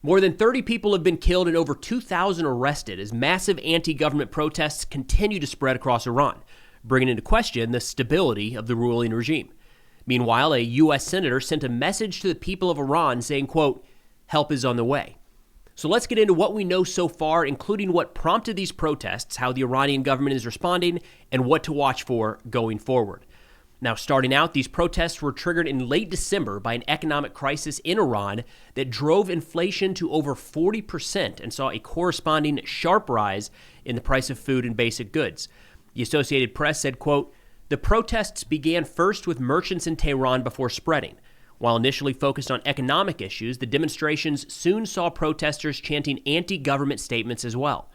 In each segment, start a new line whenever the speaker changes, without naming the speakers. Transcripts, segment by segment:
More than 30 people have been killed and over 2,000 arrested as massive anti-government protests continue to spread across Iran, bringing into question the stability of the ruling regime. Meanwhile, a U.S. senator sent a message to the people of Iran saying, quote, "Help is on the way." So let's get into what we know so far, including what prompted these protests, how the Iranian government is responding, and what to watch for going forward. Now, starting out, these protests were triggered in late December by an economic crisis in Iran that drove inflation to over 40% and saw a corresponding sharp rise in the price of food and basic goods. The Associated Press said, quote, "The protests began first with merchants in Tehran before spreading. While initially focused on economic issues, the demonstrations soon saw protesters chanting anti-government statements as well.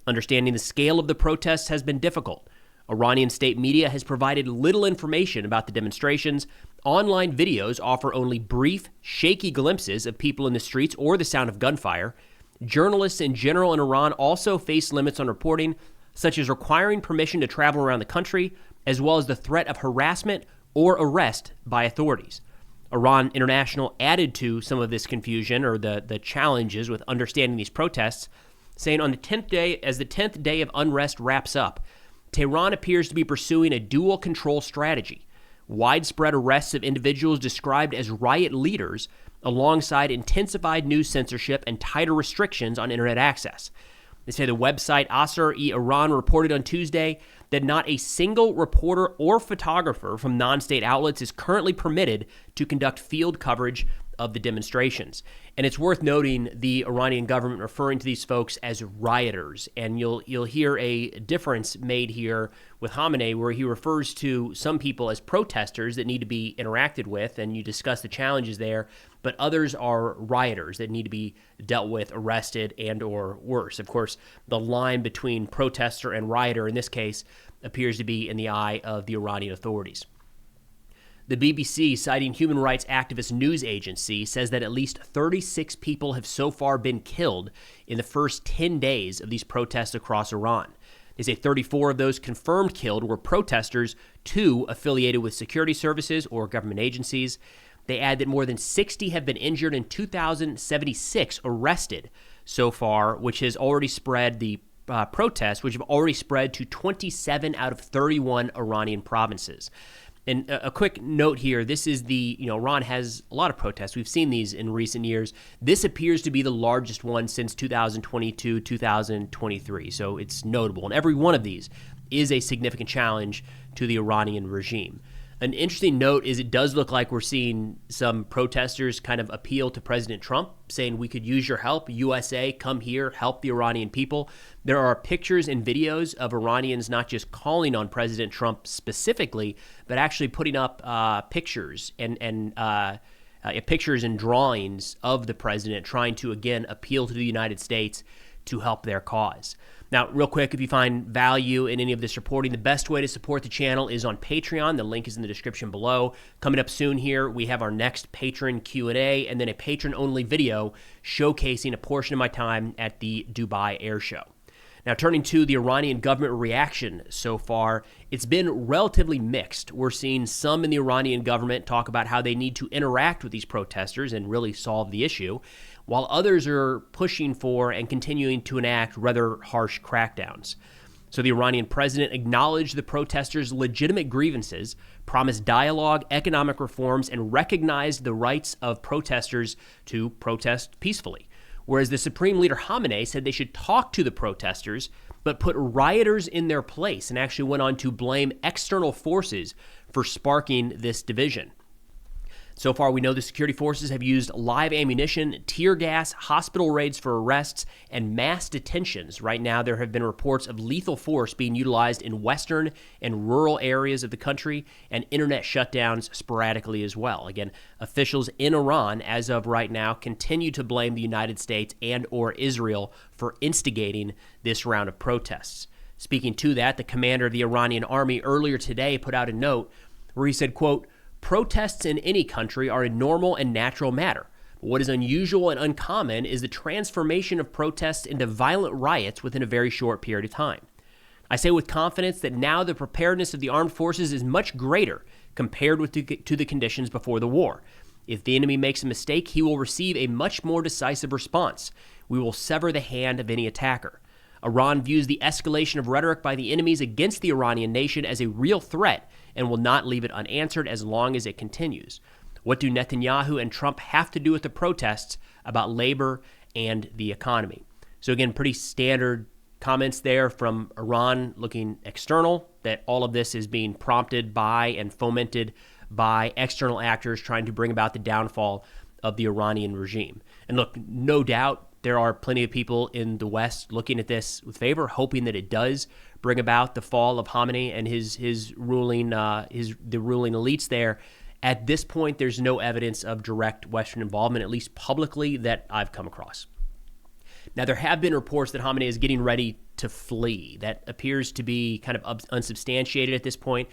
Understanding the scale of the protests has been difficult. Iranian state media has provided little information about the demonstrations. Online videos offer only brief, shaky glimpses of people in the streets or the sound of gunfire. Journalists in general in Iran also face limits on reporting, such as requiring permission to travel around the country, as well as the threat of harassment or arrest by authorities." Iran International added to some of this confusion or the challenges with understanding these protests, saying on the 10th day, as the 10th day of unrest wraps up, Tehran appears to be pursuing a dual control strategy. Widespread arrests of individuals described as riot leaders, alongside intensified news censorship and tighter restrictions on internet access. They say the website Asar-e-Iran reported on Tuesday that not a single reporter or photographer from non-state outlets is currently permitted to conduct field coverage of the demonstrations. And it's worth noting the Iranian government referring to these folks as rioters. And you'll hear a difference made here with Khamenei, where he refers to some people as protesters that need to be interacted with, and you discuss the challenges there, but others are rioters that need to be dealt with, arrested, and or worse. Of course, the line between protester and rioter in this case appears to be in the eye of the Iranian authorities. The BBC, citing human rights activist news agency, says that at least 36 people have so far been killed in the first 10 days of these protests across Iran. They say 34 of those confirmed killed were protesters, 2 affiliated with security services or government agencies. They add that more than 60 have been injured and 2,076 arrested so far, which has already spread the protests, which have already spread to 27 out of 31 Iranian provinces. And a quick note here, this is Iran has a lot of protests. We've seen these in recent years. This appears to be the largest one since 2022, 2023. So it's notable. And every one of these is a significant challenge to the Iranian regime. An interesting note is it does look like we're seeing some protesters kind of appeal to President Trump, saying we could use your help. USA, come here, help the Iranian people. There are pictures and videos of Iranians not just calling on President Trump specifically, but actually putting up pictures and pictures and drawings of the president, trying to, again, appeal to the United States to help their cause. Now, real quick, if you find value in any of this reporting, the best way to support the channel is on Patreon. The link is in the description below. Coming up soon here, we have our next patron Q&A and then a patron-only video showcasing a portion of my time at the Dubai Air Show. Now, turning to the Iranian government reaction so far, it's been relatively mixed. We're seeing some in the Iranian government talk about how they need to interact with these protesters and really solve the issue, while others are pushing for and continuing to enact rather harsh crackdowns. So the Iranian president acknowledged the protesters' legitimate grievances, promised dialogue, economic reforms, and recognized the rights of protesters to protest peacefully. Whereas the Supreme Leader Khamenei said they should talk to the protesters, but put rioters in their place, and actually went on to blame external forces for sparking this division. So far, we know the security forces have used live ammunition, tear gas, hospital raids for arrests, and mass detentions. Right now, there have been reports of lethal force being utilized in western and rural areas of the country, and internet shutdowns sporadically as well. Again, officials in Iran, as of right now, continue to blame the United States and or Israel for instigating this round of protests. Speaking to that, the commander of the Iranian army earlier today put out a note where he said, quote, "Protests in any country are a normal and natural matter. But what is unusual and uncommon is the transformation of protests into violent riots within a very short period of time. I say with confidence that now the preparedness of the armed forces is much greater compared to the conditions before the war. If the enemy makes a mistake, he will receive a much more decisive response. We will sever the hand of any attacker. Iran views the escalation of rhetoric by the enemies against the Iranian nation as a real threat and will not leave it unanswered as long as it continues. What do Netanyahu and Trump have to do with the protests about labor and the economy? So again, pretty standard comments there from Iran looking external, that all of this is being prompted by and fomented by external actors trying to bring about the downfall of the Iranian regime. And look, no doubt there are plenty of people in the West looking at this with favor, hoping that it does bring about the fall of Khamenei and the ruling elites there. At this point, there's no evidence of direct Western involvement, at least publicly, that I've come across. Now, there have been reports that Khamenei is getting ready to flee. That appears to be kind of unsubstantiated at this point.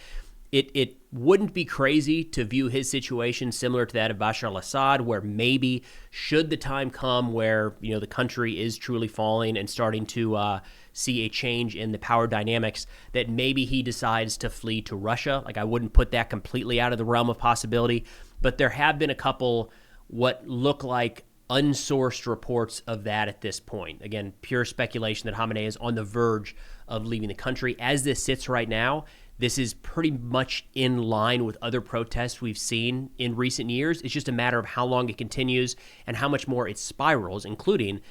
It wouldn't be crazy to view his situation similar to that of Bashar al-Assad, where maybe should the time come where the country is truly falling and starting to see a change in the power dynamics, that maybe he decides to flee to Russia. Like, I wouldn't put that completely out of the realm of possibility, but there have been a couple what look like unsourced reports of that at this point. Again, pure speculation that Khamenei is on the verge of leaving the country. As this sits right now, this is pretty much in line with other protests we've seen in recent years. It's just a matter of how long it continues and how much more it spirals, including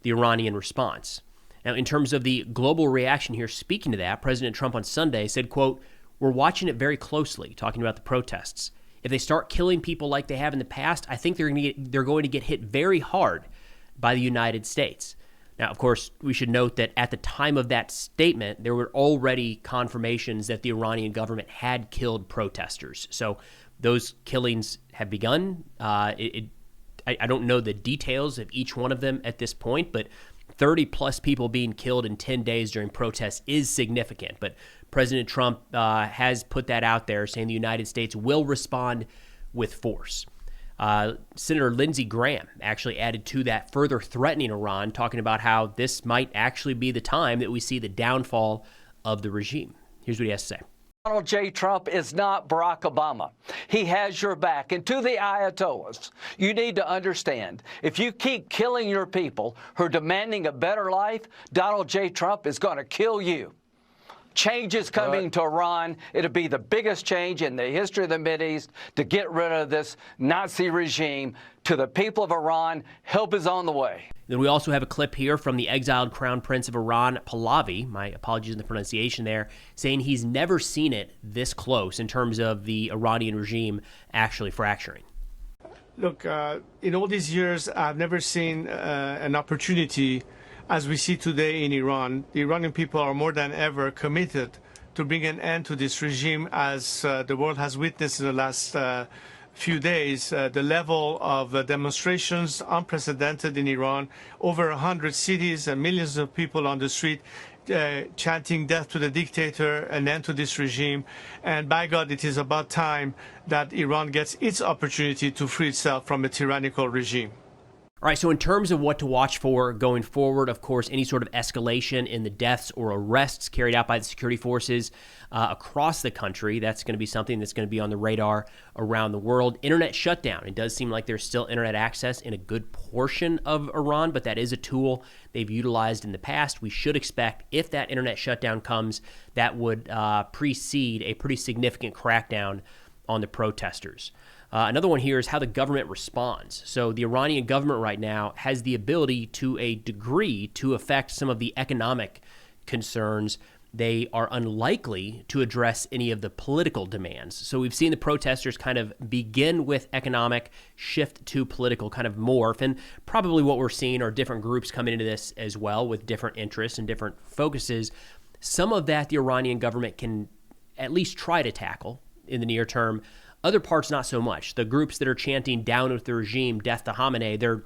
the Iranian response. Now, in terms of the global reaction here, speaking to that, President Trump on Sunday said, quote, "We're watching it very closely," talking about the protests. "If they start killing people like they have in the past, I think they're going to get hit very hard by the United States." Now, of course, we should note that at the time of that statement, there were already confirmations that the Iranian government had killed protesters. So those killings have begun. I don't know the details of each one of them at this point, but 30 plus people being killed in 10 days during protests is significant. But President Trump has put that out there, saying the United States will respond with force. Senator Lindsey Graham actually added to that, further threatening Iran, talking about how this might actually be the time that we see the downfall of the regime. Here's what he has to say.
Donald J. Trump is not Barack Obama. He has your back. And to the Ayatollahs, you need to understand, if you keep killing your people who are demanding a better life, Donald J. Trump is going to kill you. Change is coming to Iran. It'll be the biggest change in the history of the Mideast to get rid of this Nazi regime. To the people of Iran, help is on the way.
Then we also have a clip here from the exiled Crown Prince of Iran, Pahlavi, my apologies in the pronunciation there, saying he's never seen it this close in terms of the Iranian regime actually fracturing.
Look, in all these years, I've never seen an opportunity as we see today in Iran. The Iranian people are more than ever committed to bring an end to this regime, as the world has witnessed in the last few days. The level of demonstrations unprecedented in Iran, over 100 cities and millions of people on the street chanting death to the dictator, an end to this regime. And by God, it is about time that Iran gets its opportunity to free itself from a tyrannical regime.
All right, so in terms of what to watch for going forward, of course, any sort of escalation in the deaths or arrests carried out by the security forces across the country, that's going to be something that's going to be on the radar around the world. Internet shutdown. It does seem like there's still internet access in a good portion of Iran, but that is a tool they've utilized in the past. We should expect, if that internet shutdown comes, that would precede a pretty significant crackdown on the protesters. Another one here is how the government responds. So the Iranian government right now has the ability to a degree to affect some of the economic concerns. They are unlikely to address any of the political demands. So we've seen the protesters kind of begin with economic, shift to political, kind of morph. And probably what we're seeing are different groups coming into this as well with different interests and different focuses. Some of that the Iranian government can at least try to tackle in the near term. Other parts, not so much. The groups that are chanting down with the regime, death to Khamenei, they're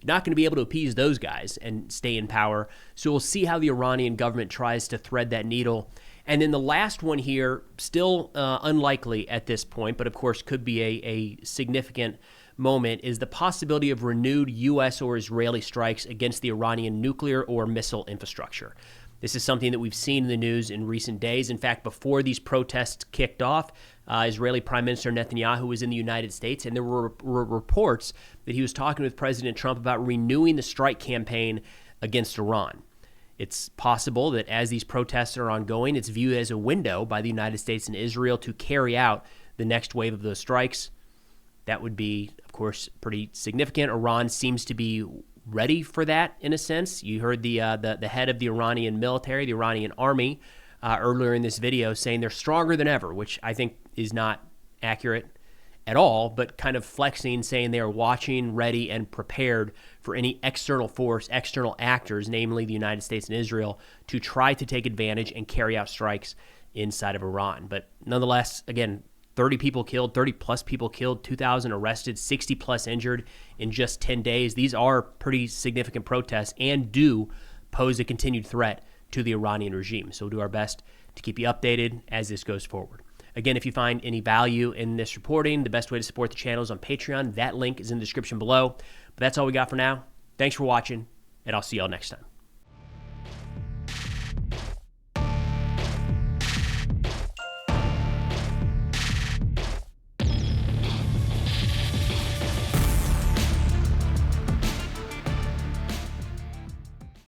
not going to be able to appease those guys and stay in power. So we'll see how the Iranian government tries to thread that needle. And then the last one here, still unlikely at this point, but of course could be a significant moment, is the possibility of renewed U.S. or Israeli strikes against the Iranian nuclear or missile infrastructure. This is something that we've seen in the news in recent days. In fact, before these protests kicked off, Israeli Prime Minister Netanyahu was in the United States, and there were reports that he was talking with President Trump about renewing the strike campaign against Iran. It's possible that as these protests are ongoing, it's viewed as a window by the United States and Israel to carry out the next wave of those strikes. That would be, of course, pretty significant. Iran seems to be ready for that in a sense. You heard the head of the Iranian military, the Iranian army, earlier in this video saying they're stronger than ever, which I think is not accurate at all, but kind of flexing, saying they are watching, ready, and prepared for any external force, external actors, namely the United States and Israel, to try to take advantage and carry out strikes inside of Iran. But nonetheless, again, 30 people killed, 30 plus people killed, 2,000 arrested, 60 plus injured in just 10 days. These are pretty significant protests and do pose a continued threat to the Iranian regime. So we'll do our best to keep you updated as this goes forward. Again, if you find any value in this reporting, the best way to support the channel is on Patreon. That link is in the description below. But that's all we got for now. Thanks for watching, and I'll see y'all next time.